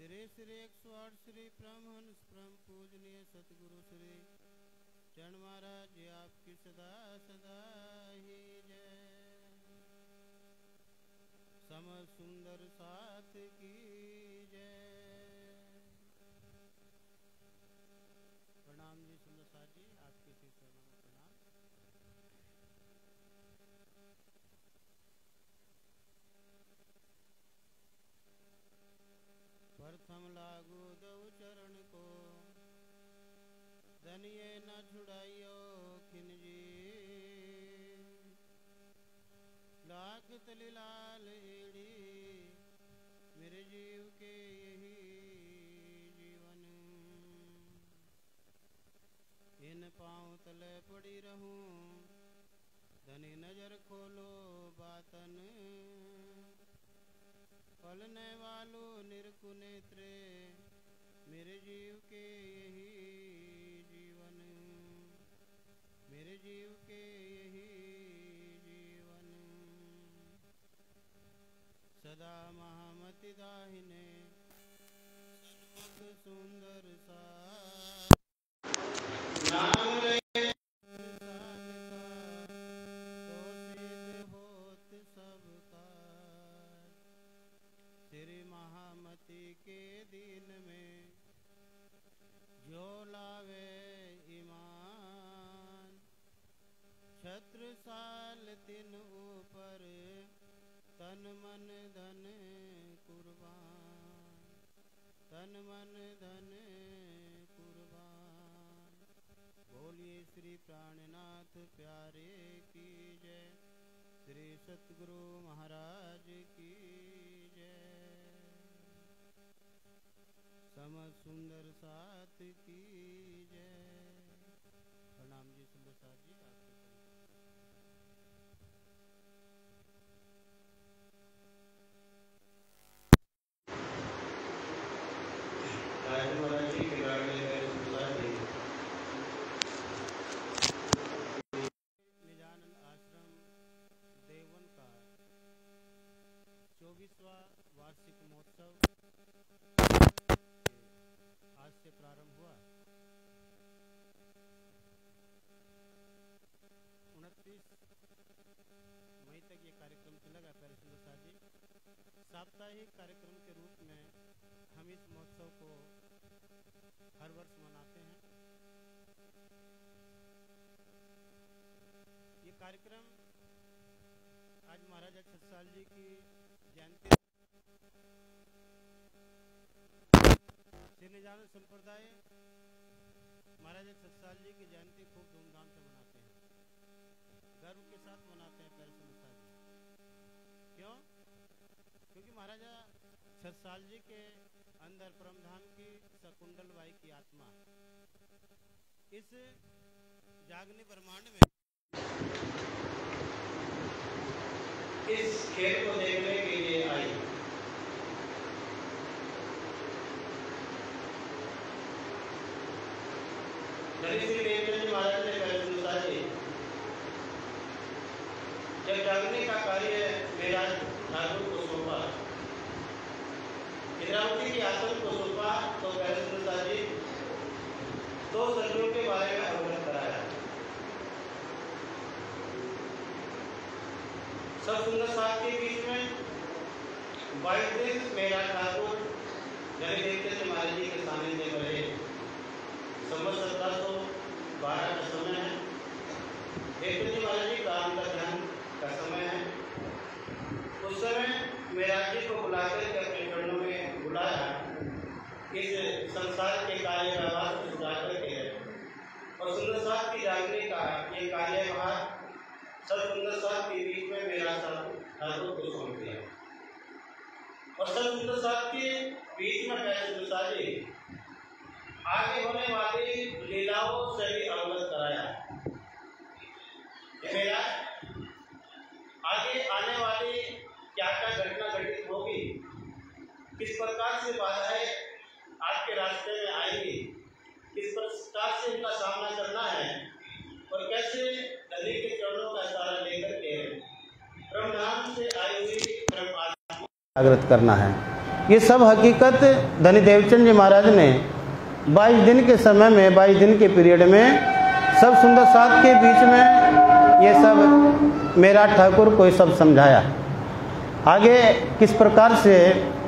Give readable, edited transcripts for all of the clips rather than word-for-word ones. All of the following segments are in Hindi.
श्री श्री 108 श्री परमहंस परम पूजनीय सतगुरु श्री चरण महाराज जी आपकी सदा सदा ही जय। सम सुंदर साथ की जय। प्रणाम जी सुंदर साथ जी, आपके श्री चरणों में प्रणाम। प्रथम लागू दो चरण को, धनिये न छुड़ाइयो खिनजी। लाख तली लाल एड़ी मेरे जीव के यही जीवन। इन पाँव तले पड़ी रहूं, धनी नजर खोलो बातन। पलने वालों निरखु नेत्रे मेरे जीव के यही जीवन। मेरे जीव के यही जीवन। सदा महामति दाहिने सन्मुख सुंदर सा नाम ले के दिन में जो लावे ईमान। छत्र साल तिन ऊपर तन मन धन कुर्बान। तन मन धन कुर्बान। बोलिए श्री प्राणनाथ प्यारे की जय। श्री सतगुरु महाराज की जय। सम सुंदर साथ की जय। प्रणाम जी सुंदर साथ जी, आपके निजानंद आश्रम देवन का 24वां वार्षिक महोत्सव आज से प्रारंभ हुआ। 29 मई तक ये कार्यक्रम चलेगा। प्यारे सुंदर साथ जी, साप्ताहिक कार्यक्रम के रूप में हम इस महोत्सव को हर वर्ष मनाते हैं। ये कार्यक्रम आज महाराजा छत्रसाल जी की जयंती, श्री निजानंद संप्रदाय महाराजा छत्रसाल जी की जयंती खूब धूमधाम से मनाते हैं, गर्व के साथ मनाते हैं। प्यारे सुंदर साथ जी, क्यों? क्योंकि महाराजा छत्रसाल जी के अंदर परमधाम की शकुंडल बाई की आत्मा इस जागने ब्रह्मांड में इस खेल को देखने के लिए आई। महाराज ने जब जागने का कार्य मेरा ठाकुर को सौंपा, इंद्रावती की आसन को सौंपा, तो सुंदर जी 2 सदियों के बारे में अवगत कराया। सब सुंदर साथ के बीच में 22 दिन मेरा ठाकुर जब देखते थे महाराज जी के सानिध्य में रहे। संवत 1712 का समय है। देखते थे महाराज जी काम का ध्यान का समय है। उस समय मेरा जी को बुलाकर के अपने चरणों में बुलाया, इस संसार के कार्य व्यवहार को सुधार करके और सुंदर साथ की जागने का ये कार्य व्यवहार सब सुंदर साथ के बीच में मेरा ठाकुर को सौंप दिया। और सब सुंदर साथ के बीच में सुंदर जी आगे होने वाली लीलाओं से भी अवगत कराया। मेरा आगे आने वाली क्या क्या घटना घटित होगी, किस प्रकार से बाधाएं आपके रास्ते में आएंगी, किस प्रकार से उनका सामना करना है और कैसे नदी के चरणों का सहारा लेकर के ब्रह्मधाम से आई हुई जागृत करना है। ये सब हकीकत धनी देवचंद जी महाराज ने 22 दिन के समय में, 22 दिन के पीरियड में, सब सुंदर साथ के बीच में ये सब मेरा ठाकुर को ये सब समझाया। आगे किस प्रकार से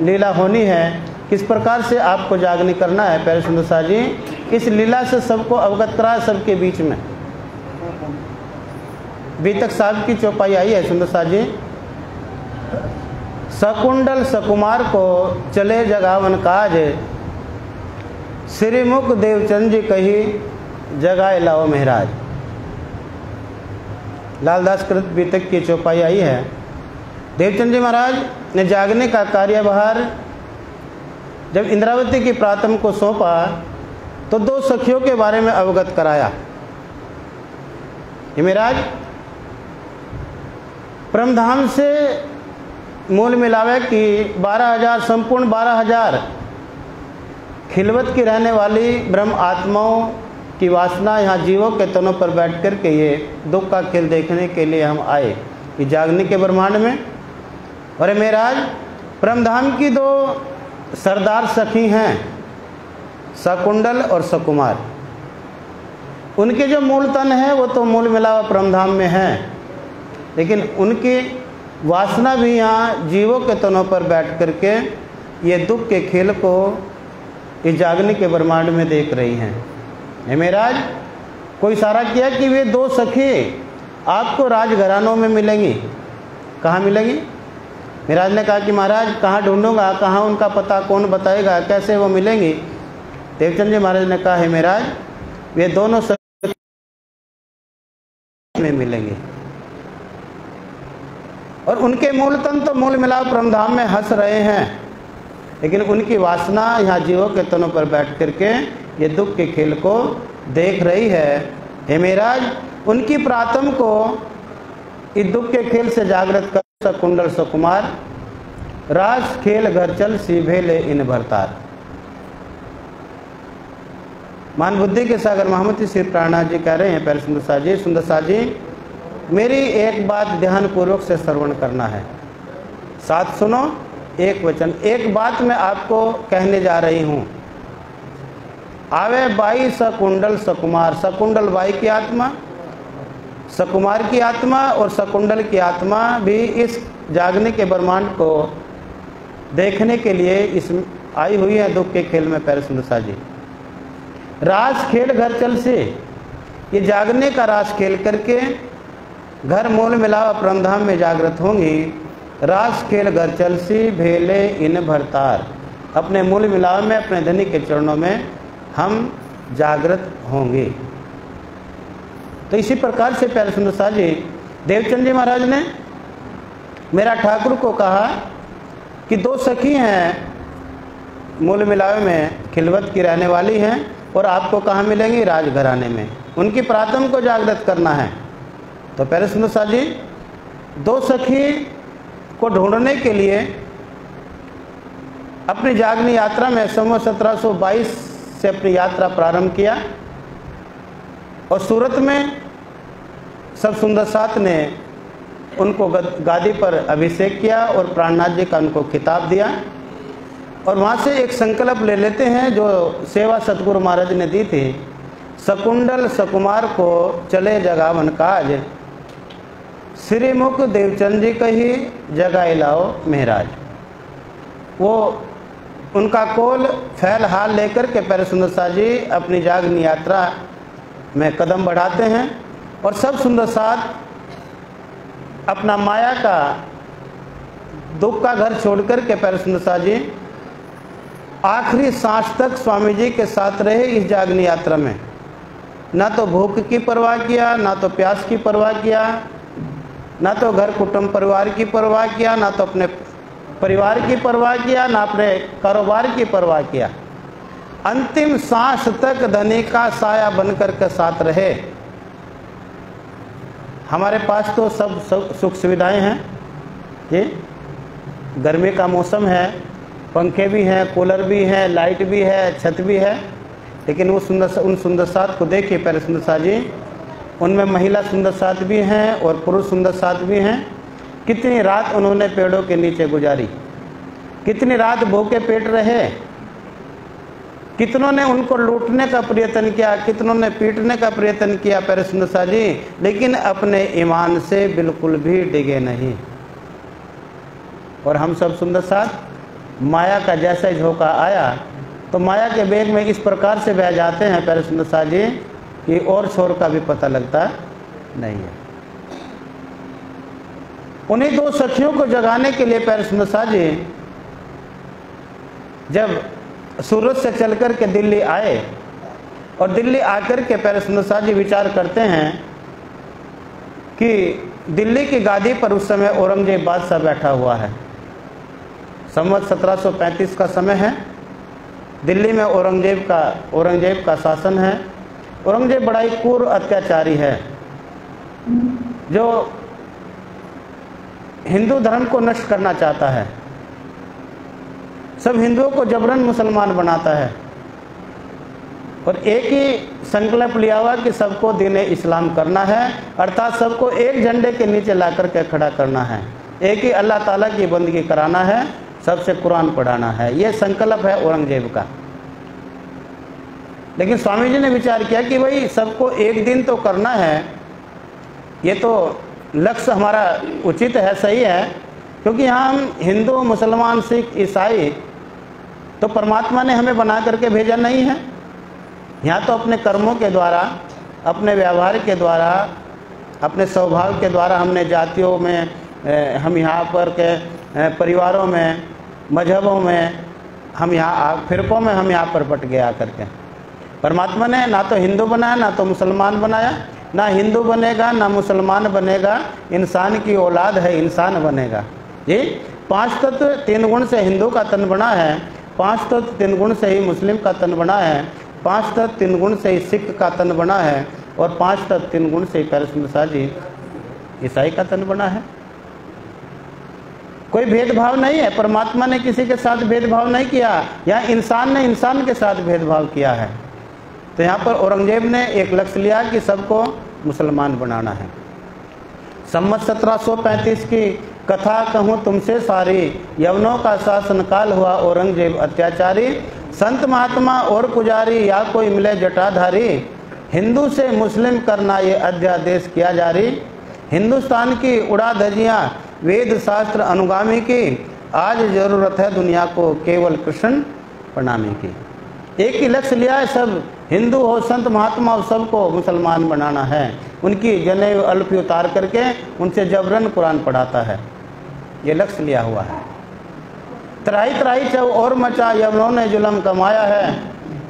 लीला होनी है, किस प्रकार से आपको जागनी करना है, प्यारे सुंदर साथ जी इस लीला से सबको अवगत कराया सबके बीच में। बीतक साहब की चौपाई आई है सुंदर साथ जी। सकुंडल सकुमार को चले जगावन काज, श्रीमुख देवचंद जी कही जगाए लाओ महाराज। लालदास कृत बीतक की चौपाई आई है। देवचंद जी महाराज ने जागने का कार्यभार जब इंद्रावती की प्रातम को सौंपा तो 2 सखियों के बारे में अवगत कराया। महाराज परमधाम से मूल मिलावे कि 12,000 संपूर्ण 12,000 खिलवत की रहने वाली ब्रह्म आत्माओं की वासना यहाँ जीवों के तनों पर बैठ कर के ये दुख का खेल देखने के लिए हम आए कि जागने के ब्रह्मांड में। और महाराज परमधाम की 2 सरदार सखी हैं, सकुंडल और सकुमार। उनके जो मूल तन है वो तो मूल मिलावा परमधाम में है, लेकिन उनकी वासना भी यहाँ जीवों के तनों पर बैठ करके ये दुख के खेल को इस जागने के ब्रह्मांड में देख रही हैं। महाराज कोई इशारा किया कि वे 2 सखी आपको राजघरानों में मिलेंगी। कहाँ मिलेंगी? महाराज ने कहा कि महाराज कहाँ ढूंढूंगा, कहाँ उनका पता कौन बताएगा, कैसे वो मिलेंगी? देवचंद जी महाराज ने कहा है महाराज वे दोनों सखी में मिलेंगे। और उनके मूल तन तो मूल मिलाप परमधाम में हंस रहे हैं, लेकिन उनकी वासना यहाँ जीवों के तनों पर बैठ करके ये दुख के खेल को देख रही है। हे महाराज उनकी प्रातम को इस दुख के खेल से जागृत कर सकुंडल सकुमार, रास खेल घर चल सीभे ले इन भरतार। मान बुद्धि के सागर महामती श्री प्राणनाथ जी कह रहे हैं प्यारे सुंदर साथ जी, सुंदर साथ जी मेरी एक बात ध्यान पूर्वक से श्रवण करना है। साथ सुनो, एक वचन, एक बात मैं आपको कहने जा रही हूं। आवे बाई सकुंडल सकुमार, सकुंडल बाई की आत्मा, सकुमार की आत्मा और सकुंडल की आत्मा भी इस जागने के ब्रह्मांड को देखने के लिए इस आई हुई है दुख के खेल में प्यारे सुंदर साथ जी। रास खेल घर चल से, ये जागने का रास खेल करके घर मूल मिलावा परमधाम में जागृत होंगी। रास खेल घर चल सी भेले इन भरतार, अपने मूल मिलाव में अपने धनी के चरणों में हम जागृत होंगे। तो इसी प्रकार से प्यारे सुंदर साथ जी देवचंद जी महाराज ने मेरा ठाकुर को कहा कि 2 सखी हैं मूल मिलावे में, खिलवत की रहने वाली हैं और आपको कहाँ मिलेंगी? राजघराने में। उनकी प्रातम को जागृत करना है। तो प्यारे सुंदर साथ जी 2 सखी को ढूंढने के लिए अपनी जागनी यात्रा में संवत 1722 से अपनी यात्रा प्रारंभ किया और सूरत में सब सुंदर साथ ने उनको गादी पर अभिषेक किया और प्राणनाथ जी का उनको खिताब दिया। और वहाँ से एक संकल्प ले लेते हैं जो सेवा सतगुरु महाराज ने दी थी, सकुंडल सकुमार को चले जगावन काज, श्रीमुख देवचंद जी कही जगाए लाओ महाराज। वो उनका कोल फैल हाल लेकर के प्यारे सुंदर साथ जी अपनी जागनी यात्रा में कदम बढ़ाते हैं और सब सुंदर साथ अपना माया का दुख का घर छोड़कर के प्यारे सुंदर साथ जी आखिरी सांस तक स्वामी जी के साथ रहे इस जागनी यात्रा में। ना तो भूख की परवाह किया, ना तो प्यास की परवाह किया, ना तो घर कुटुंब परिवार की परवाह किया, ना तो अपने परिवार की परवाह किया, ना अपने कारोबार की परवाह किया। अंतिम सांस तक धनी का साया बनकर के साथ रहे। हमारे पास तो सब सुख सुविधाएं हैं जी, गर्मी का मौसम है, पंखे भी हैं, कूलर भी हैं, लाइट भी है, छत भी है, लेकिन वो उन सुंदर साथ को देखिए प्यारे सुंदर साथ जी, उनमें महिला सुंदर साथ भी हैं और पुरुष सुंदर साथ भी हैं। कितनी रात उन्होंने पेड़ों के नीचे गुजारी, कितनी रात भूखे पेट रहे, कितनों ने उनको लूटने का प्रयत्न किया, कितनों ने पीटने का प्रयत्न किया प्यारे सुंदर शाह जी, लेकिन अपने ईमान से बिल्कुल भी डिगे नहीं। और हम सब सुंदर साथ माया का जैसा झोंका आया तो माया के बेग में इस प्रकार से बह जाते हैं प्यारे सुंदर शाह जी कि और छोर का भी पता लगता नहीं है। उन्हीं दो सखियों को जगाने के लिए प्यारे सुंदर शाह जी जब सूरत से चल कर के दिल्ली आए और दिल्ली आकर के प्यारे सुंदर शाह जी विचार करते हैं कि दिल्ली की गादी पर उस समय औरंगजेब बादशाह बैठा हुआ है। संवत 1735 का समय है। दिल्ली में औरंगजेब का शासन है। औरंगजेब बड़ा ही क्रूर अत्याचारी है जो हिंदू धर्म को नष्ट करना चाहता है, सब हिंदुओं को जबरन मुसलमान बनाता है और एक ही संकल्प लिया हुआ कि सबको दीन इस्लाम करना है, अर्थात सबको एक झंडे के नीचे ला करके खड़ा करना है, एक ही अल्लाह ताला की बंदगी कराना है, सबसे कुरान पढ़ाना है। यह संकल्प है औरंगजेब का। लेकिन स्वामी जी ने विचार किया कि भाई सबको एक दिन तो करना है, ये तो लक्ष्य हमारा उचित है, सही है, क्योंकि यहाँ हम हिंदू, मुसलमान, सिख, ईसाई तो परमात्मा ने हमें बना करके भेजा नहीं है। यहाँ तो अपने कर्मों के द्वारा, अपने व्यवहार के द्वारा, अपने स्वभाव के द्वारा हमने जातियों में, हम यहाँ पर के परिवारों में, मजहबों में, हम यहाँ फिरकों में हम यहाँ पर बट गए आकर के। परमात्मा ने ना तो हिंदू बनाया ना तो मुसलमान बनाया, ना हिंदू बनेगा ना मुसलमान बनेगा, इंसान की औलाद है, इंसान बनेगा। जी 5 तत्व 3 गुण से हिंदू का तन बना है, 5 तत्व 3 गुण से ही मुस्लिम का तन बना है, 5 तत्व 3 गुण से ही सिख का तन बना है और 5 तत्व 3 गुण से ही प्यारे सुंदर शाह जी ईसाई का तन बना है। कोई भेदभाव नहीं है, परमात्मा ने किसी के साथ भेदभाव नहीं किया, यहाँ इंसान ने इंसान के साथ भेदभाव किया है। तो यहाँ पर औरंगजेब ने एक लक्ष्य लिया कि सबको मुसलमान बनाना है। संवत 1735 की कथा कहूँ तुमसे सारी, यवनों का शासन काल हुआ औरंगजेब अत्याचारी, संत महात्मा और पुजारी या कोई मिले जटाधारी, हिंदू से मुस्लिम करना ये अध्यादेश किया जारी, हिंदुस्तान की उड़ा धजियाँ वेद शास्त्र अनुगामी की, आज जरूरत है दुनिया को केवल कृष्ण प्रणामी की। एक ही लक्ष्य लिया है, सब हिंदू हो, संत महात्मा हो, सबको मुसलमान बनाना है। उनकी जनेऊ अल्फी उतार करके उनसे जबरन कुरान पढ़ाता है, ये लक्ष्य लिया हुआ है। त्राही त्राही चौ और मचा यवनों ने जुल्म कमाया है,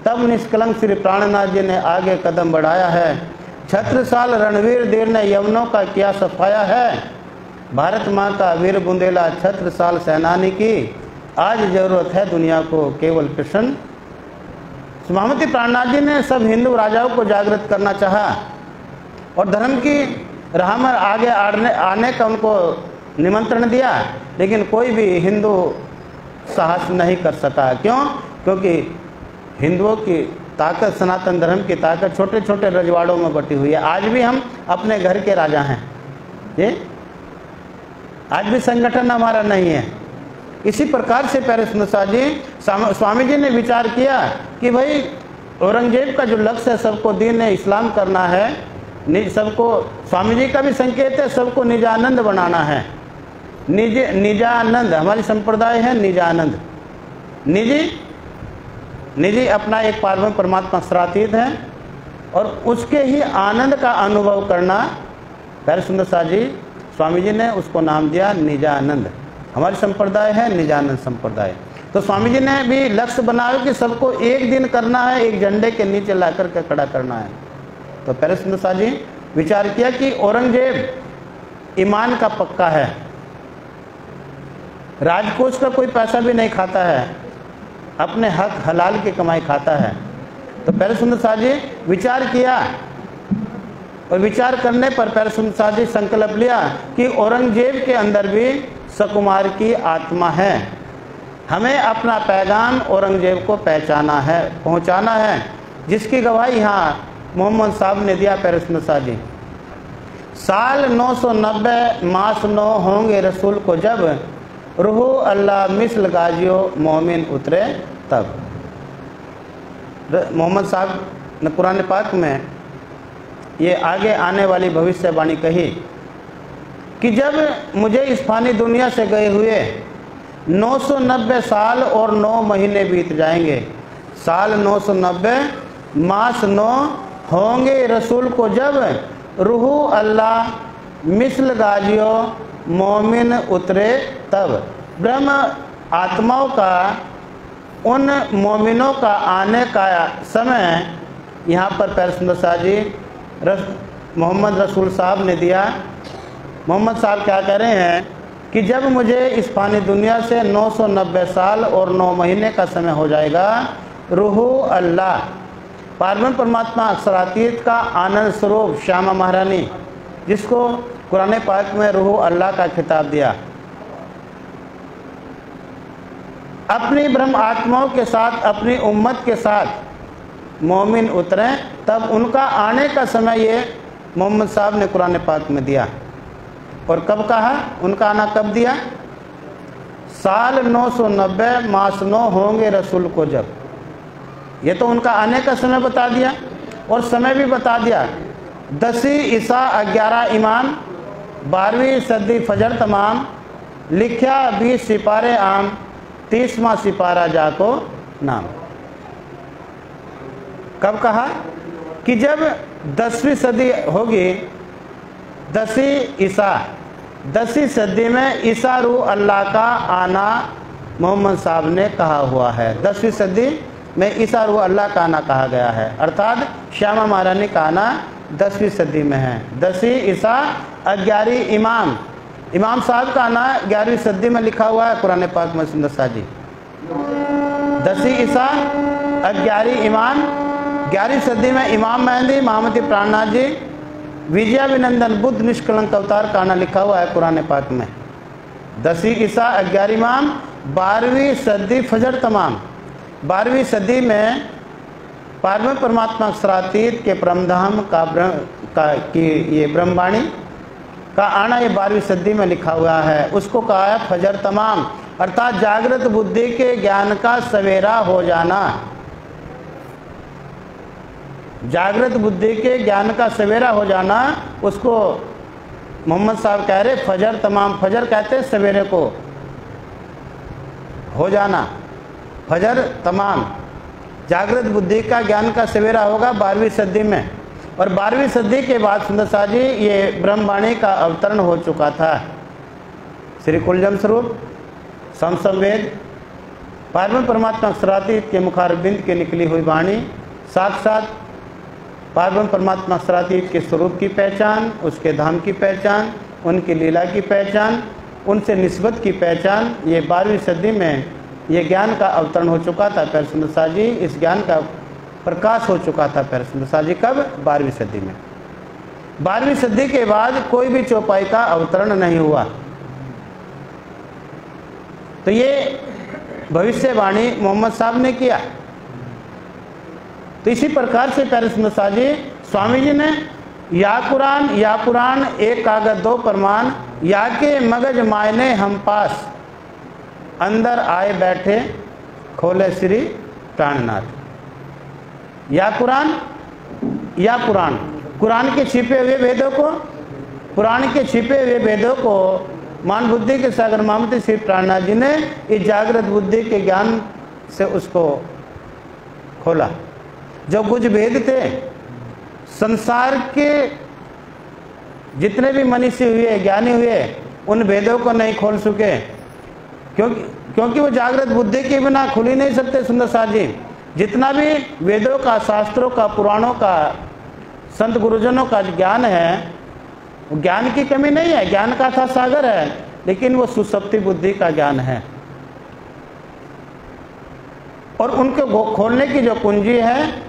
तब निष्कलंक श्री प्राणनाथ जी ने आगे कदम बढ़ाया है। छत्रसाल रणवीर देव ने यवनों का किया सफाया है, भारत माँ का वीर बुंदेला छत्रसाल सेनानी की, आज जरूरत है दुनिया को केवल कृष्ण। महामती प्राणनाथ जी ने सब हिंदू राजाओं को जागृत करना चाहा और धर्म की राह में आगे आने का उनको निमंत्रण दिया, लेकिन कोई भी हिंदू साहस नहीं कर सका। क्यों? क्योंकि हिंदुओं की ताकत, सनातन धर्म की ताकत छोटे छोटे रजवाड़ों में बटी हुई है। आज भी हम अपने घर के राजा हैं, ये आज भी संगठन हमारा नहीं है। इसी प्रकार से प्यारे सुंदर शाह जी, स्वामी जी ने विचार किया कि भाई औरंगजेब का जो लक्ष्य है सबको दीन इस्लाम करना है, सबको, स्वामी जी का भी संकेत है, सबको निजानंद बनाना है। निजानंद हमारी संप्रदाय है, निजानंद। निजी अपना एक पारब्रह्म परमात्मा सरातीत है और उसके ही आनंद का अनुभव करना, प्यारे सुंदर शाह जी, स्वामी जी ने उसको नाम दिया निजानंद। हमारी संप्रदाय है निजानंद संप्रदाय। तो स्वामी जी ने भी लक्ष्य बनाया कि सबको एक दिन करना है, एक झंडे के नीचे ला करके खड़ा करना है। तो प्यारे सुंदर शाह जी विचार किया कि औरंगजेब ईमान का पक्का है, राजकोष का कोई पैसा भी नहीं खाता है, अपने हक हलाल की कमाई खाता है। तो प्यारे सुंदर शाह जी विचार किया और विचार करने पर प्यारे सुंदर शाह जी संकल्प लिया कि औरंगजेब के अंदर भी सकुमार की आत्मा है, हमें अपना पैगाम औरंगजेब को पहुंचाना है, जिसकी गवाही यहाँ मोहम्मद साहब ने दिया। प्यारे सुंदर शाह जी, साल 990 मास 9 होंगे रसूल को जब, रूह अल्लाह मिसल गाजियो मोमिन उतरे तब। मोहम्मद साहब ने कुरान पाक में ये आगे आने वाली भविष्यवाणी कही कि जब मुझे इस फानी दुनिया से गए हुए 990 साल और 9 महीने बीत जाएंगे। साल 990 मास 9 होंगे रसूल को जब रूह अल्लाह मिसल गाजियो मोमिन उतरे तब। ब्रह्म आत्माओं का उन मोमिनों का आने का समय यहाँ पर पैरसुंदर शाह जी मोहम्मद रसूल साहब ने दिया। मोहम्मद साहब क्या कह रहे हैं कि जब मुझे इस फानी दुनिया से 990 साल और 9 महीने का समय हो जाएगा, रूह अल्लाह पारब्रह्म परमात्मा अक्षरातीत का आनंद स्वरूप श्यामा महारानी, जिसको कुरान पाक में रूह अल्लाह का खिताब दिया, अपनी ब्रह्म आत्माओं के साथ अपनी उम्मत के साथ मोमिन उतरे तब उनका आने का समय ये मोहम्मद साहब ने कुरान पाक में दिया। और कब कहा उनका आना कब दिया? साल 990 मास 9 होंगे रसूल को जब। ये तो उनका आने का समय बता दिया और समय भी बता दिया। 10वीं ईसा 11 ईमान 12वीं सदी फजर तमाम लिखा 20 सिपारे आम 30वां सिपारा जाको नाम। कब कहा कि जब 10वीं सदी होगी, 10वीं ईसा 10वीं सदी में ईसा रूह अल्लाह का आना मोहम्मद साहब ने कहा हुआ है। 10वीं सदी में ईसा रूह अल्लाह का आना कहा गया है, अर्थात श्यामा महारानी का आना 10वीं सदी में है। 10वीं ईसा 11 इमाम साहब का आना 11वीं सदी में लिखा हुआ है कुरान पाक में सुंदर शाह जी। 10वीं ईसा 11 ईमान 11वीं सदी में इमाम मेहंदी मोहम्मदी प्राणनाथ जी विजयाभिनंदन बुद्ध निष्कलंक अवतार का आना लिखा हुआ है कुरान पाक में। 10वीं ईसा 11 इमाम 12वीं सदी फजर तमाम 12वीं सदी में पारब्रह्म परमात्मा अक्षरातीत के परमधाम की ये ब्रह्मवाणी का आना ये 12वीं सदी में लिखा हुआ है। उसको कहा है फजर तमाम, अर्थात जागृत बुद्धि के ज्ञान का सवेरा हो जाना। जागृत बुद्धि के ज्ञान का सवेरा हो जाना, उसको मोहम्मद साहब कह रहे फजर तमाम। फजर कहते हैं सवेरे को, हो जाना फजर तमाम। जागृत बुद्धि का ज्ञान का सवेरा होगा 12वीं सदी में। और 12वीं सदी के बाद सुंदर शाह जी ये ब्रह्मवाणी का अवतरण हो चुका था। श्री कुलजम स्वरूप समसंवेद पारब्रह्म परमात्मा अक्षरातीत के मुखारबिंद के निकली हुई वाणी, साथ साथ पारब्रह्म परमात्मा अक्षरातीत के स्वरूप की पहचान, उसके धाम की पहचान, उनकी लीला की पहचान, उनसे निस्बत की पहचान, ये 12वीं सदी में ये ज्ञान का अवतरण हो चुका था। पैरसुंदर शाह जी इस ज्ञान का प्रकाश हो चुका था। पैरसुंदर शाह जी कब? 12वीं सदी में। 12वीं सदी के बाद कोई भी चौपाई का अवतरण नहीं हुआ। तो ये भविष्यवाणी मोहम्मद साहब ने किया। तो इसी प्रकार से पैरसुंदर शाह जी स्वामी जी ने या कुरान एक कागज दो प्रमाण, या के मगज मायने हम पास, अंदर आए बैठे खोले श्री प्राणनाथ। या कुरान के छिपे हुए वेदों को, कुरान के छिपे हुए वेदों को मान बुद्धि के सागर मोहम्मद श्री प्राणनाथ जी ने इस जागृत बुद्धि के ज्ञान से उसको खोला। जो कुछ वेद थे संसार के जितने भी मनीषी हुए, ज्ञानी हुए, उन वेदों को नहीं खोल सके, क्योंकि वो जागृत बुद्धि के बिना खुल ही नहीं सकते। सुंदर शाह जी जितना भी वेदों का, शास्त्रों का, पुराणों का, संत गुरुजनों का ज्ञान है, ज्ञान की कमी नहीं है, ज्ञान का था सागर है, लेकिन वो सुसप्ति बुद्धि का ज्ञान है। और उनको खोलने की जो कुंजी है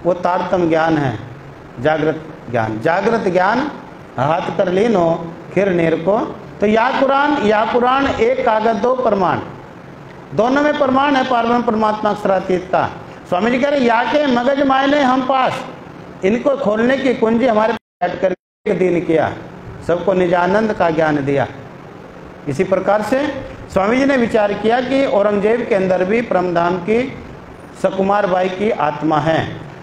वो तारतम ज्ञान है, जागृत ज्ञान। जागृत ज्ञान हाथ कर लीनो खिर नीर को। तो या कुरान एक कागज दो प्रमाण, दोनों में प्रमाण है पारब्रह्म परमात्मा अक्षरातीत का। स्वामी जी कह रहे या के मगज मायने हम पास, इनको खोलने की कुंजी हमारे बैठ कर दीन किया, सबको निजानंद का ज्ञान दिया। इसी प्रकार से स्वामी जी ने विचार किया कि औरंगजेब के अंदर भी परमधाम की सुकुमार बाई की आत्मा है।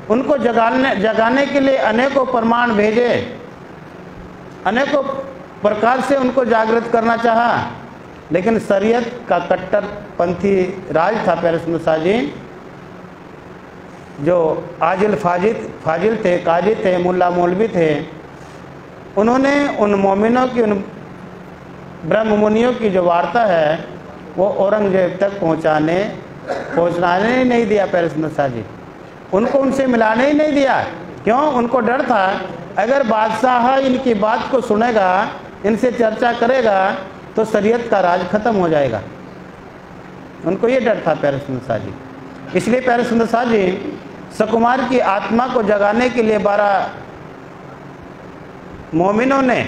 उनको जगाने के लिए अनेकों प्रमाण भेजे, अनेकों प्रकार से उनको जागृत करना चाहा, लेकिन शरीयत का कट्टरपंथी राज था प्यारे सुंदर साहब जी, जो आजिल फाजिल थे, काजी थे, मुल्ला मौलवी थे। उन्होंने उन मोमिनों की, उन ब्रह्म मुनियों की जो वार्ता है वो औरंगजेब तक पहुँचाने ही नहीं दिया प्यारे सुंदर साहब जी। उनको उनसे मिलाने ही नहीं दिया। क्यों? उनको डर था अगर बादशाह इनकी बात को सुनेगा, इनसे चर्चा करेगा तो शरीयत का राज खत्म हो जाएगा। उनको ये डर था प्यारे सुंदर साहब जी। इसलिए प्यारे सुंदर साहब जी सुकुमार की आत्मा को जगाने के लिए 12 मोमिनों ने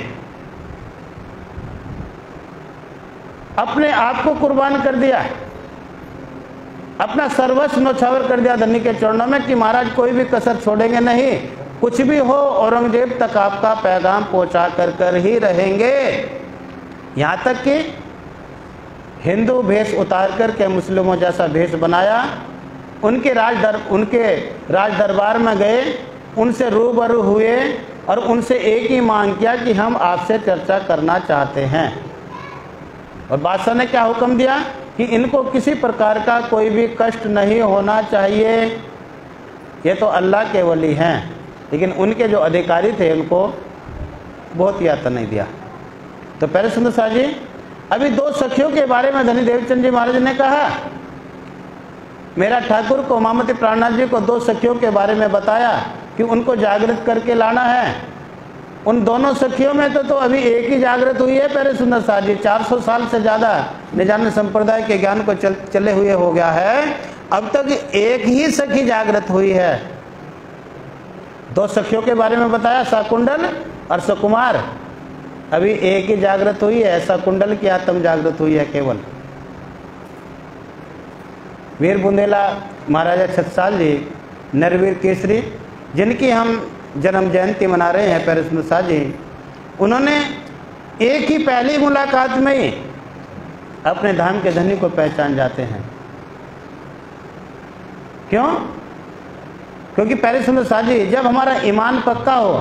अपने आप को कुर्बान कर दिया, अपना सर्वस्व न्यौछावर कर दिया धनी के चरणों में कि महाराज कोई भी कसर छोड़ेंगे नहीं, कुछ भी हो औरंगजेब तक आपका पैगाम पहुंचा कर ही रहेंगे। यहाँ तक कि हिंदू भेष उतार कर के मुस्लिमों जैसा भेष बनाया, उनके राज दरबार में गए, उनसे रूबरू हुए और उनसे एक ही मांग किया कि हम आपसे चर्चा करना चाहते हैं। और बादशाह ने क्या हुक्म दिया कि इनको किसी प्रकार का कोई भी कष्ट नहीं होना चाहिए। ये तो अल्लाह के वली हैं, लेकिन उनके जो अधिकारी थे उनको बहुत यातना नहीं दिया। तो प्यारे सुंदर साहब जी अभी 2 सखियों के बारे में धनी देवचंद जी महाराज ने कहा, मेरा ठाकुर को मामती प्राणनाथ जी को 2 सखियों के बारे में बताया कि उनको जागृत करके लाना है। उन दोनों सखियों में तो अभी एक ही जागृत हुई है प्यारे सुंदर साहब जी। 400 साल से ज़्यादा निजान संप्रदाय के ज्ञान को चले हुए हो गया है, अब तक एक ही सखी जागृत हुई है। 2 सखियों के बारे में बताया, शाकुंडल और सुकुमार। अभी एक ही जागृत हुई है, शाकुंडल की आत्म जागृत हुई है केवल। वीर बुंदेला महाराजा छत्रसाल जी, नरवीर केसरी, जिनकी हम जन्म जयंती मना रहे हैं प्यारे सुंदर साहब जी, उन्होंने एक ही पहली मुलाकात में ही अपने धाम के धनी को पहचान जाते हैं। क्यों? क्योंकि प्यारे सुंदर साहब जी जब हमारा ईमान पक्का हो,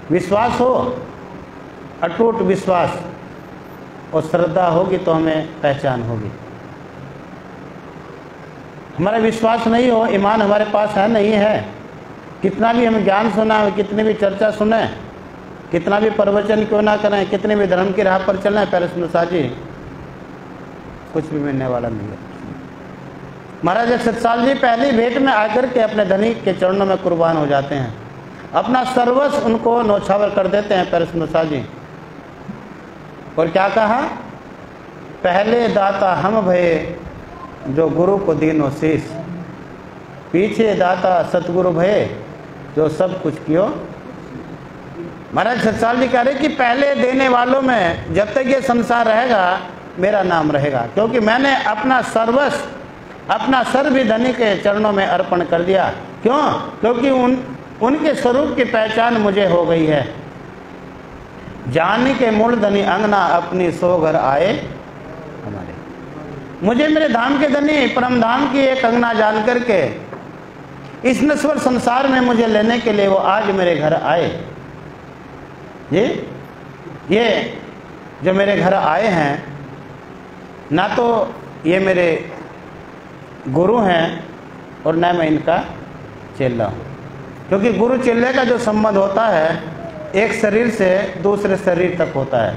विश्वास हो, अटूट विश्वास और श्रद्धा होगी तो हमें पहचान होगी। हमारा विश्वास नहीं हो, ईमान हमारे पास है नहीं है, कितना भी हम ज्ञान सुना, कितनी भी चर्चा सुने, कितना भी प्रवचन क्यों ना करें, कितने भी धर्म की राह पर चलें, प्यारे सुंदर साहब जी कुछ भी मिलने वाला नहीं है। महाराजा छत्रसाल जी पहली भेंट में आकर के अपने धनी के चरणों में कुर्बान हो जाते हैं, अपना सर्वस्व उनको न्यौछावर कर देते हैं प्यारे सुंदर साहब जी। और क्या कहा? पहले दाता हम भये जो गुरु को दीनो शीश, पीछे दाता सतगुरु भये जो सब कुछ कियो। महाराज छत्रसाल जी कह रहे कि पहले देने वालों में जब तक ये संसार रहेगा मेरा नाम रहेगा, क्योंकि मैंने अपना सर्वस्व, अपना सर भी धनी के चरणों में अर्पण कर दिया। क्यों? क्योंकि उनके स्वरूप की पहचान मुझे हो गई है। जानी के मूल धनी अंगना अपनी सो घर आए हमारे। मुझे मेरे धाम के धनी परम धाम की एक अंगना जान करके इस नश्वर संसार में मुझे लेने के लिए वो आज मेरे घर आए। ये जो मेरे घर आए हैं, ना तो ये मेरे गुरु हैं और न मैं इनका चेला हूँ, क्योंकि गुरु चेले का जो संबंध होता है एक शरीर से दूसरे शरीर तक होता है।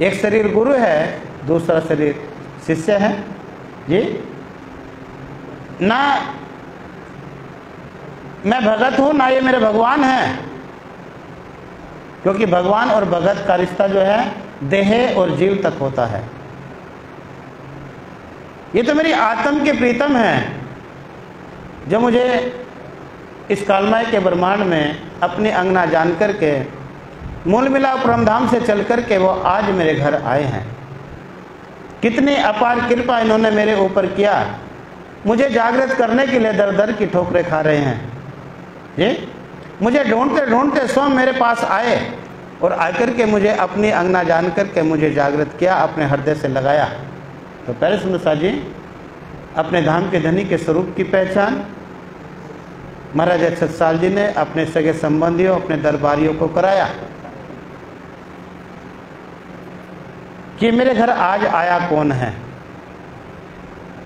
एक शरीर गुरु है, दूसरा शरीर शिष्य है जी। ना मैं भगत हूँ ना ये मेरे भगवान हैं, क्योंकि भगवान और भगत का रिश्ता जो है देह और जीव तक होता है। ये तो मेरी आत्म के प्रीतम है जो मुझे इस कालमय के ब्रह्मांड में अपनी अंगना जान करके मूल मिला परमधाम से चल करके वो आज मेरे घर आए हैं। कितनी अपार कृपा इन्होंने मेरे ऊपर किया, मुझे जागृत करने के लिए दर दर की ठोकरें खा रहे हैं जी। मुझे ढूंढते ढूंढते स्वयं मेरे पास आए और आकर के मुझे अपनी अंगना जान करके मुझे जागृत किया, अपने हृदय से लगाया। तो पहले सुंदर साथ जी अपने धाम के धनी के स्वरूप की पहचान महाराजा छत्रसाल जी ने अपने सगे संबंधियों, अपने दरबारियों को कराया कि मेरे घर आज आया कौन है।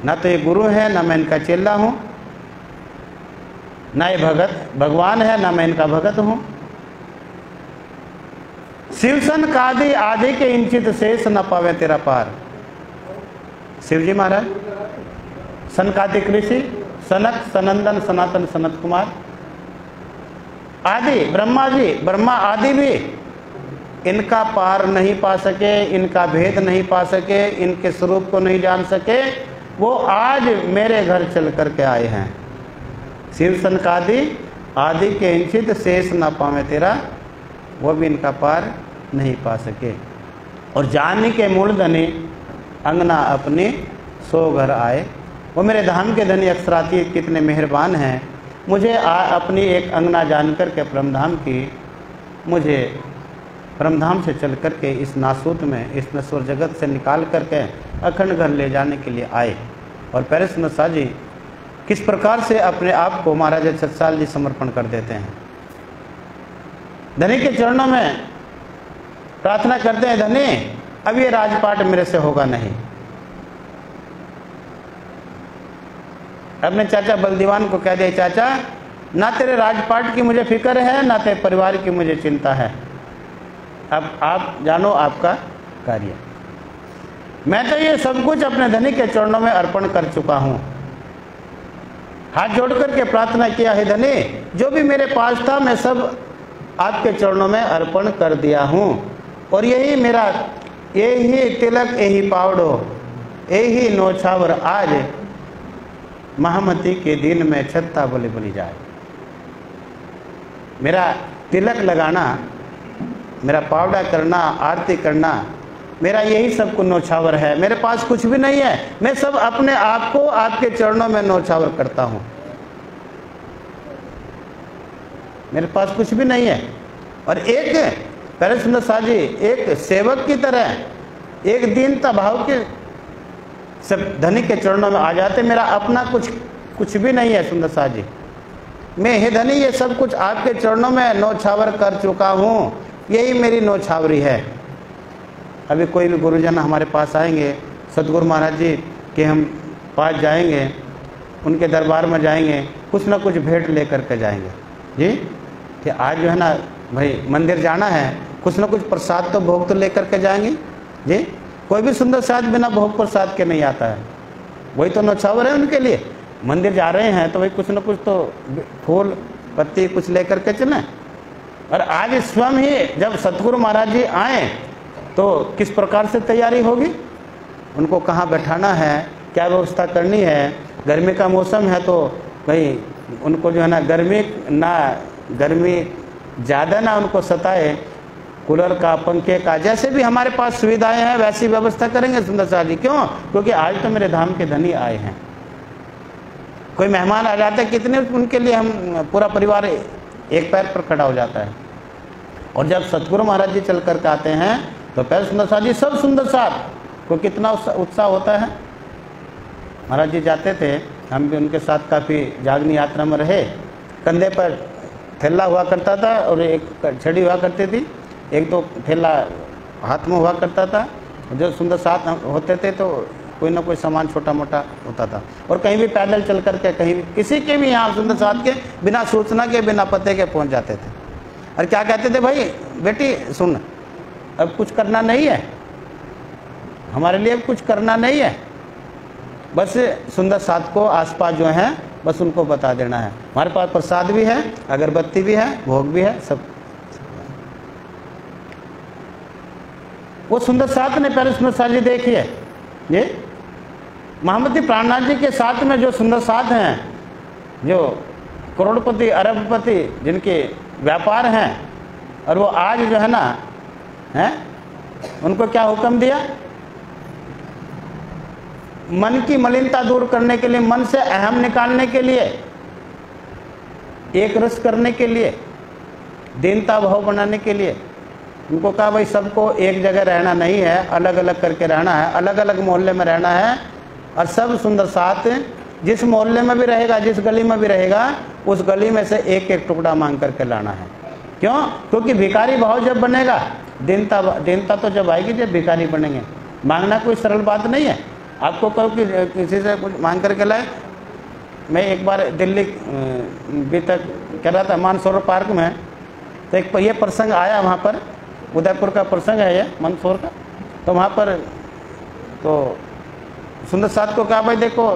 ना तो ये गुरु है, ना मैं इनका चेला हूं, ना ये भगवान है, ना मैं इनका भगत हूं। शिवसन कादि आदि के इंचित शेष न पावे तेरा पार। शिवजी महाराज, सनकादिक ऋषि, सनक, सनंदन, सनातन, सनत कुमार आदि, ब्रह्मा जी, ब्रह्मा आदि भी इनका पार नहीं पा सके, इनका भेद नहीं पा सके, इनके स्वरूप को नहीं जान सके। वो आज मेरे घर चल करके आए हैं। शिव सनकादि आदि के इंचित शेष न पावे तेरा, वो भी इनका पार नहीं पा सके। और जानी के मूल धनी अंगना अपनी सो घर आए। वो मेरे धाम के धनी अक्षराती कितने मेहरबान हैं। मुझे अपनी एक अंगना जानकर के परमधाम की, मुझे परमधाम से चल करके इस नासूत में, इस नश्वर जगत से निकाल करके अखंड घर ले जाने के लिए आए। और पहले सुंदर साथ जी किस प्रकार से अपने आप को महाराजा छत्रसाल जी समर्पण कर देते हैं। धनी के चरणों में प्रार्थना करते हैं, धनी अब ये राजपाट मेरे से होगा नहीं। अपने चाचा बलदीवान को कह दे, चाचा ना तेरे राजपाट की मुझे फिक्र है, ना तेरे परिवार की मुझे चिंता है, अब आप जानो आपका कार्य। मैं तो ये सब कुछ अपने धनी के चरणों में अर्पण कर चुका हूं। हाथ जोड़ करके प्रार्थना किया है, धनी जो भी मेरे पास था मैं सब आपके चरणों में अर्पण कर दिया हूं। और यही मेरा, यही तिलक, यही पावड़ो, यही नौछावर आज महामती के दिन में छत्ता बोले बोली जाए। मेरा तिलक लगाना, मेरा पावड़ा करना, आरती करना, मेरा यही सब कुछ नौछावर है। मेरे पास कुछ भी नहीं है, मैं सब अपने आप को आपके चरणों में नौछावर करता हूं। मेरे पास कुछ भी नहीं है। और एक पहले सुंदर साथ जी एक सेवक की तरह, एक दीनता भाव के सब धनी के चरणों में आ जाते। मेरा अपना कुछ भी नहीं है सुंदर साथ जी, मैं हे धनी ये सब कुछ आपके चरणों में नौछावर कर चुका हूं, यही मेरी नौछावरी है। अभी कोई भी गुरुजन हमारे पास आएंगे, सतगुरु महाराज जी के हम पास जाएंगे, उनके दरबार में जाएंगे, कुछ ना कुछ भेंट लेकर के जाएंगे जी, कि आज जो है ना भाई मंदिर जाना है, कुछ ना कुछ प्रसाद तो भोग तो लेकर के जाएंगे जी। कोई भी सुंदर साथ बिना भोग प्रसाद के नहीं आता है, वही तो नौछावर है उनके लिए। मंदिर जा रहे हैं तो भाई कुछ ना कुछ तो फूल पत्ती कुछ लेकर के चलें। और आज स्वयं ही जब सतगुरु महाराज जी आए तो किस प्रकार से तैयारी होगी, उनको कहाँ बैठाना है, क्या व्यवस्था करनी है। गर्मी का मौसम है तो भाई उनको जो है ना गर्मी ज़्यादा ना उनको सताए, कूलर का, पंखे का, जैसे भी हमारे पास सुविधाएं हैं वैसी व्यवस्था करेंगे सुंदर साथ जी। क्यों? क्योंकि आज तो मेरे धाम के धनी आए हैं। कोई मेहमान आ जाता है, कितने उनके लिए हम पूरा परिवार एक पैर पर खड़ा हो जाता है। और जब सतगुरु महाराज जी चल कर के आते हैं तो पहले सुंदर साथ जी सब सुंदर साथ को कितना उत्साह होता है। महाराज जी जाते थे, हम भी उनके साथ काफ़ी जागनी यात्रा में रहे। कंधे पर थैला हुआ करता था और एक छड़ी हुआ करती थी, एक दो थैला हाथ में हुआ करता था। जो सुंदर साथ होते थे तो कोई ना कोई सामान छोटा मोटा होता था। और कहीं भी पैदल चल करके कहीं भी किसी के भी यहाँ सुंदर साथ के बिना सूचना के, बिना पते के पहुँच जाते थे। और क्या कहते थे, भाई बेटी सुन, अब कुछ करना नहीं है, हमारे लिए अब कुछ करना नहीं है, बस सुंदर साथ को आसपास जो है बस उनको बता देना है। हमारे पास प्रसाद भी है, अगरबत्ती भी है, भोग भी है, सब। वो सुंदर साथ ने पहले सुंदर साथ जी देखिए, ये महामती प्राणनाथ जी के साथ में जो सुंदर साथ हैं, जो करोड़पति अरबपति जिनके व्यापार हैं, और वो आज जो है ना है, उनको क्या हुक्म दिया, मन की मलिनता दूर करने के लिए, मन से अहम निकालने के लिए, एक रस करने के लिए, दीनता भाव बनाने के लिए उनको कहा भाई सबको एक जगह रहना नहीं है, अलग अलग करके रहना है, अलग अलग मोहल्ले में रहना है, और सब सुंदर साथ जिस मोहल्ले में भी रहेगा, जिस गली में भी रहेगा, उस गली में से एक एक टुकड़ा मांग करके लाना है। क्यों? क्योंकि भिखारी भाव जब बनेगा, दीनता तो जब आएगी जब भिखारी बनेंगे। मांगना कोई सरल बात नहीं है। आपको कहो कि किसी से कुछ मांग करके लाए। मैं एक बार दिल्ली तक कह रहा था मानसरोवर पार्क में, तो एक ये प्रसंग आया वहाँ पर, उदयपुर का प्रसंग है ये मानसरोवर का। तो वहाँ पर तो सुंदर साथ को कहा भाई देखो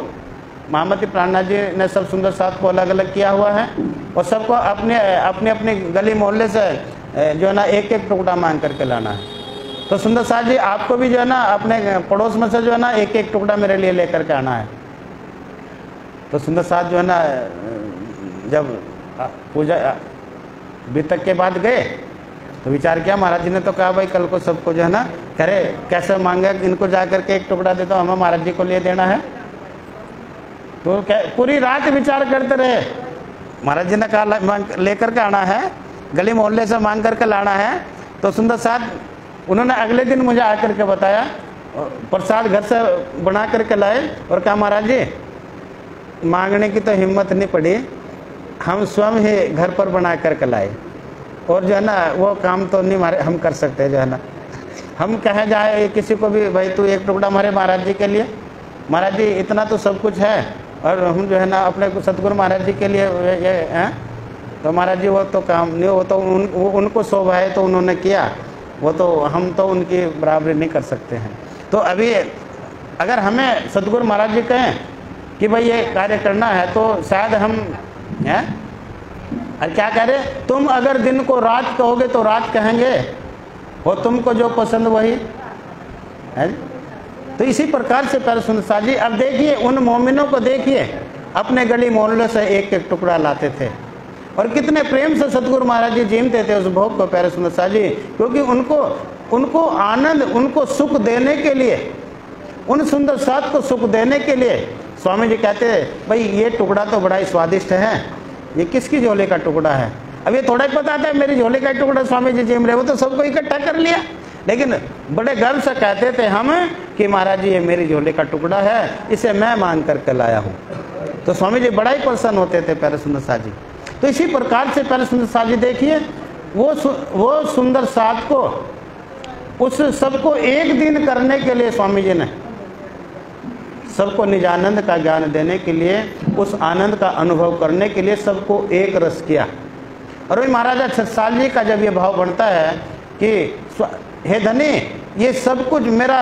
महामती प्राणनाथ जी ने सब सुंदर साथ को अलग अलग किया हुआ है, और सबको अपने अपने गली मोहल्ले से जो है ना एक एक टुकड़ा मांग करके लाना है। तो सुंदर साथ जी आपको भी जो है ना अपने पड़ोस में से जो है ना एक एक टुकड़ा मेरे लिए लेकर के आना है। तो सुंदर साथ जो है ना जब पूजा बीतक के बाद गए तो विचार किया, महाराज जी ने तो कहा भाई कल को सबको जो है ना करे कैसे मांगे, इनको जा करके एक टुकड़ा दे दो, हमें महाराज जी को लिए देना है। तो पूरी रात विचार करते रहे। महाराज जी ने कहा लेकर के आना है, गली मोहल्ले से मांग करके लाना है। तो सुंदर साथ उन्होंने अगले दिन मुझे आकर के बताया, प्रसाद घर से बना करके लाए और कहा महाराज जी मांगने की तो हिम्मत नहीं पड़ी, हम स्वयं ही घर पर बना करके लाए, और जो है ना वो काम तो नहीं हम कर सकते, जो है ना हम कहे जाए किसी को भी भाई तू एक टुकड़ा हमारे महाराज जी के लिए, महाराज जी इतना तो सब कुछ है, और हम जो है ना अपने सतगुरु महाराज जी के लिए ये हैं, तो महाराज जी वो तो काम नहीं, वो तो उनको शोभा है तो उन्होंने किया, वो तो हम तो उनकी बराबरी नहीं कर सकते हैं। तो अभी अगर हमें सतगुरु महाराज जी कहें कि भाई ये कार्य करना है तो शायद हम हैं, और क्या कह रहे, तुम अगर दिन को रात कहोगे तो रात कहेंगे, और तुमको जो पसंद वही है। तो इसी प्रकार से प्यारे सुंदर साथ जी अब देखिए उन मोमिनों को देखिए, अपने गली मोहल्ले से एक एक टुकड़ा लाते थे, और कितने प्रेम से सतगुरु महाराज जी जीमते थे उस भोग को प्यारे सुंदर साथ जी, क्योंकि उनको आनंद, उनको सुख देने के लिए, उन सुंदर साथ को सुख देने के लिए स्वामी जी कहते भाई ये टुकड़ा तो बड़ा ही स्वादिष्ट है, ये किसकी झोले का टुकड़ा है। अब ये थोड़ा ही पता था मेरी झोले का टुकड़ा स्वामी जी जीम रहे, वो तो सबको इकट्ठा कर लिया, लेकिन बड़े गर्व से कहते थे हम कि महाराज जी ये मेरी झोले का टुकड़ा है, इसे मैं मांग करके लाया हूँ। तो स्वामी जी बड़ा ही प्रसन्न होते थे प्यारे सुंदर साथ जी। तो इसी प्रकार से प्यारे सुंदर साथ जी देखिए वो सुंदर साथ को उस सबको एक दिन करने के लिए स्वामी जी ने सबको निजानंद का ज्ञान देने के लिए, उस आनंद का अनुभव करने के लिए सबको एक रस किया। और वही महाराजा छत्साल जी का जब ये भाव बढ़ता है कि हे धनी ये सब कुछ मेरा,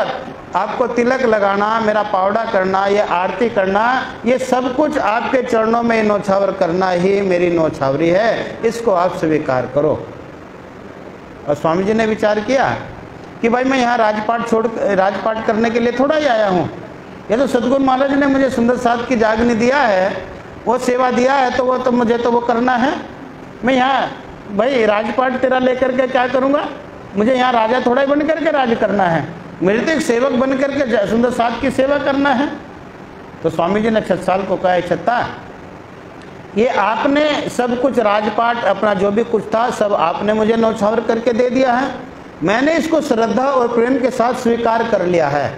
आपको तिलक लगाना, मेरा पावड़ा करना, ये आरती करना, ये सब कुछ आपके चरणों में नौछावर करना ही मेरी नौछावरी है, इसको आप स्वीकार करो। और स्वामी जी ने विचार किया कि भाई मैं यहाँ राजपाट करने के लिए थोड़ा ही आया हूँ, ये तो सतगुरु महाराज ने मुझे सुंदर साथ की जागनी दिया है, वो सेवा दिया है, तो वो तो मुझे तो वो करना है। मैं यहाँ भाई राजपाट तेरा लेकर के क्या करूँगा, मुझे यहाँ राजा थोड़ा ही बन करके राज करना है, मेरे तो एक सेवक बन करके सुंदर साथ की सेवा करना है। तो स्वामी जी ने छत्साल को कहा, छत्ता ये आपने सब कुछ राजपाट अपना जो भी कुछ था सब आपने मुझे नौछावर करके दे दिया है, मैंने इसको श्रद्धा और प्रेम के साथ स्वीकार कर लिया है।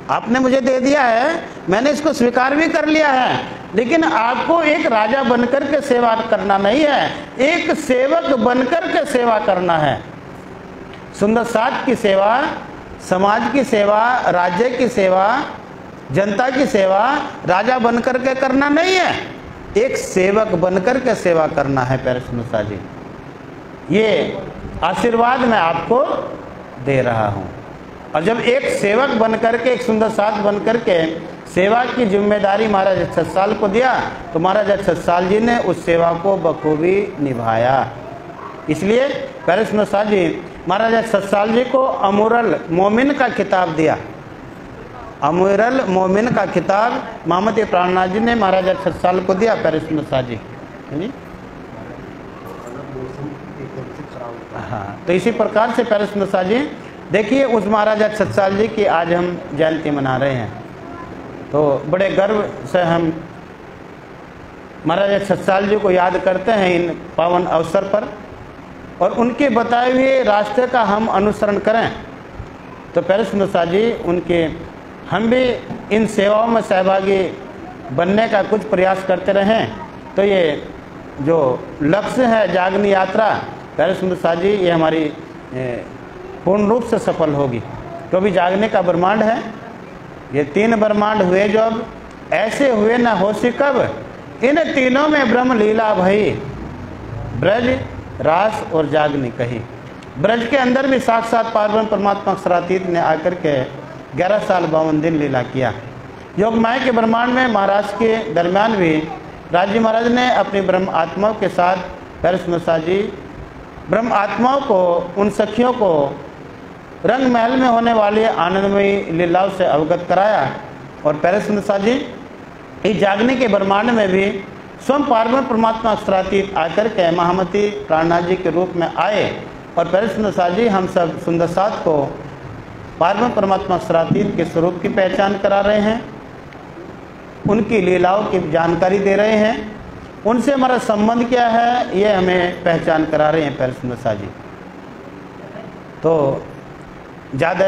आपने मुझे दे दिया है, मैंने इसको स्वीकार भी कर लिया है, लेकिन आपको एक राजा बनकर के सेवा करना नहीं है, एक सेवक बनकर के सेवा करना है। सुंदर साथ की सेवा, समाज की सेवा, राज्य की सेवा, जनता की सेवा राजा बनकर के करना नहीं है, एक सेवक बनकर के सेवा करना है प्यारे सुंदर साथ जी। ये आशीर्वाद मैं आपको दे रहा हूँ। और जब एक सेवक बनकर के, एक सुंदर साथ बनकर के सेवा की जिम्मेदारी महाराज छत्साल को दिया, तो महाराज छत्साल जी ने उस सेवा को बखूबी निभाया। इसलिए प्यारे सुंदर साथ जी महाराज छत्साल जी को अमूरल मोमिन का खिताब दिया। अमूरल मोमिन का खिताब महामती प्राणनाथ जी ने महाराज छत्साल को दिया प्यारे सुंदर साथ जी। हाँ, तो इसी प्रकार से प्यारे सुंदर साथ जी देखिए उस महाराजा छत्साल जी की आज हम जयंती मना रहे हैं, तो बड़े गर्व से हम महाराजा छत्साल जी को याद करते हैं इन पावन अवसर पर। और उनके बताए हुए रास्ते का हम अनुसरण करें। तो प्यारे सुंदर साथ जी, उनके हम भी इन सेवाओं में सहभागी बनने का कुछ प्रयास करते रहें, तो ये जो लक्ष्य है जागनी यात्रा प्यारे सुंदर साथ जी, ये हमारी पूर्ण रूप से सफल होगी। तो भी जागने का ब्रह्मांड है, ये 3 ब्रह्मांड हुए जो अब ऐसे हुए न हो सी कब, इन तीनों में ब्रह्म लीला भई, ब्रज रास और जागनी कही। ब्रज के अंदर भी साक्षात पार्वण परमात्मा अक्षरातीत ने आकर के 11 साल 52 दिन लीला किया। योग माया के ब्रह्मांड में महाराज के दरमियान भी राजी महाराज ने अपनी ब्रह्म आत्माओं के साथ प्यारे सुंदर साथ जी ब्रह्म आत्माओं को, उन सखियों को रंग महल में होने वाली आनंदमयी लीलाओं से अवगत कराया। और प्यारे सुंदर साथ जी इस जागने के ब्रह्मांड में भी स्वयं पार्वण परमात्मा अक्षरातीत आकर के महामती प्राणनाथ जी के रूप में आए। और प्यारे सुंदर साथ जी हम सब सुंदर साथ को पार्वण परमात्मा अक्षरातीत के स्वरूप की पहचान करा रहे हैं, उनकी लीलाओं की जानकारी दे रहे हैं, उनसे हमारा संबंध क्या है ये हमें पहचान करा रहे हैं प्यारे सुंदर साथ जी। तो ज़्यादा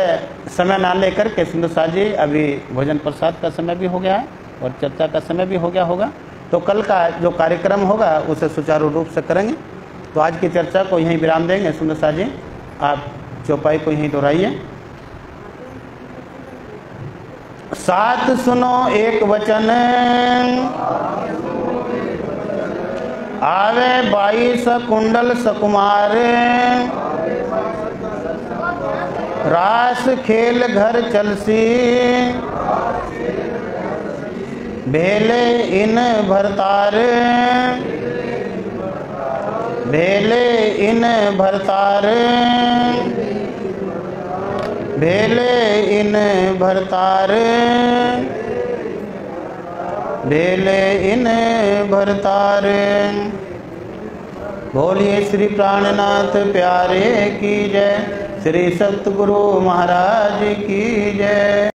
समय ना लेकर के सुंदर साथ जी अभी भोजन प्रसाद का समय भी हो गया है और चर्चा का समय भी हो गया होगा, तो कल का जो कार्यक्रम होगा उसे सुचारू रूप से करेंगे। तो आज की चर्चा को यहीं विराम देंगे। सुंदर साथ जी आप चौपाई को यहीं दोहराइए। साथ सुनो एक वचन, आवे 22 कुंडल सकुमार, रास खेल घर चलसी, भेले इन भरतार, भेले इन भरतार, भेले इन भरतार, भेले इन भरतार। बोलिए श्री प्राणनाथ प्यारे की जय, श्री सतगुरु महाराज की जय।